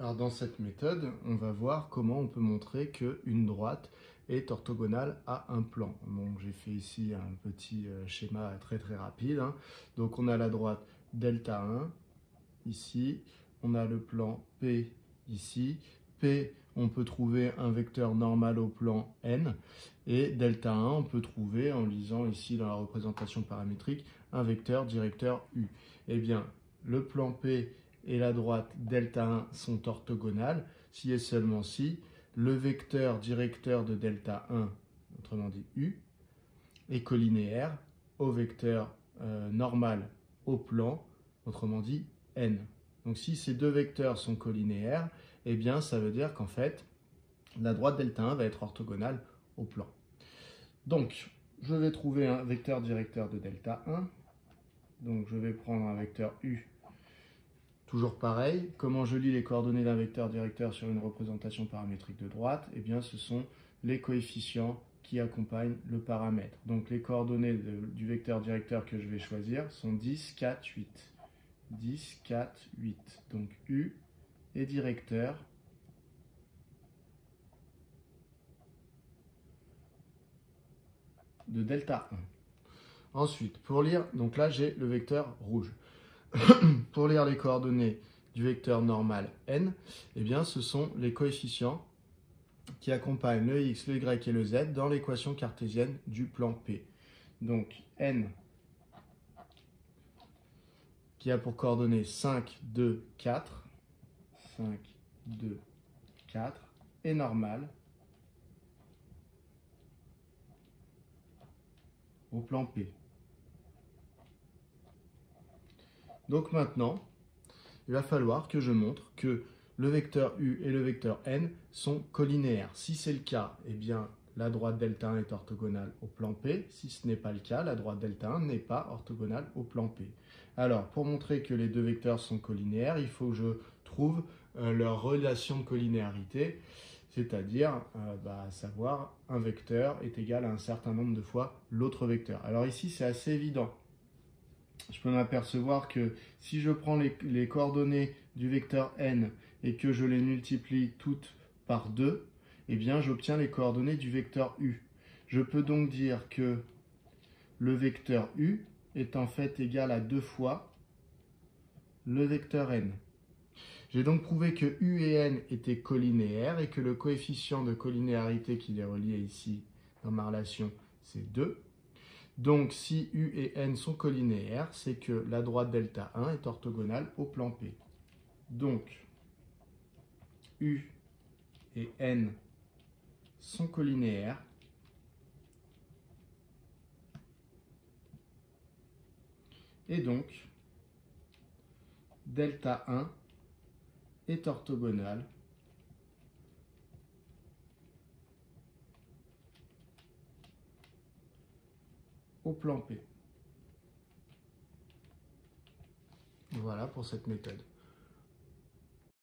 Alors dans cette méthode, on va voir comment on peut montrer qu'une droite est orthogonale à un plan. Donc j'ai fait ici un petit schéma très rapide. Donc on a la droite delta 1 ici, on a le plan P ici. P, on peut trouver un vecteur normal au plan n, et delta 1, on peut trouver, en lisant ici dans la représentation paramétrique, un vecteur directeur U. Eh bien, le plan P et la droite delta 1 sont orthogonales si et seulement si le vecteur directeur de delta 1, autrement dit U, est collinéaire au vecteur normal au plan, autrement dit n. Donc si ces deux vecteurs sont collinéaires, eh bien ça veut dire qu'en fait, la droite delta 1 va être orthogonale au plan. Donc, je vais trouver un vecteur directeur de delta 1. Donc je vais prendre un vecteur U. Toujours pareil, comment je lis les coordonnées d'un vecteur directeur sur une représentation paramétrique de droite? Eh bien, ce sont les coefficients qui accompagnent le paramètre. Donc, les coordonnées du vecteur directeur que je vais choisir sont 10, 4, 8. 10, 4, 8. Donc, U est directeur de delta 1. Ensuite, pour lire, donc là, j'ai le vecteur rouge. Pour lire les coordonnées du vecteur normal n, eh bien, ce sont les coefficients qui accompagnent le x, le y et le z dans l'équation cartésienne du plan P. Donc n qui a pour coordonnées 5, 2, 4, 5, 2, 4 est normal au plan P. Donc maintenant, il va falloir que je montre que le vecteur U et le vecteur N sont collinéaires. Si c'est le cas, eh bien, la droite delta 1 est orthogonale au plan P. Si ce n'est pas le cas, la droite delta 1 n'est pas orthogonale au plan P. Alors, pour montrer que les deux vecteurs sont collinéaires, il faut que je trouve leur relation de collinéarité, c'est-à-dire, à savoir, un vecteur est égal à un certain nombre de fois l'autre vecteur. Alors ici, c'est assez évident. Je peux m'apercevoir que si je prends les coordonnées du vecteur n et que je les multiplie toutes par 2, eh bien j'obtiens les coordonnées du vecteur u. Je peux donc dire que le vecteur u est en fait égal à 2 fois le vecteur n. J'ai donc prouvé que u et n étaient collinéaires et que le coefficient de collinéarité qui les reliait ici dans ma relation, c'est 2. Donc, si U et N sont collinéaires, c'est que la droite delta 1 est orthogonale au plan P. Donc, U et N sont collinéaires. Et donc, delta 1 est orthogonale au plan P. Voilà pour cette méthode.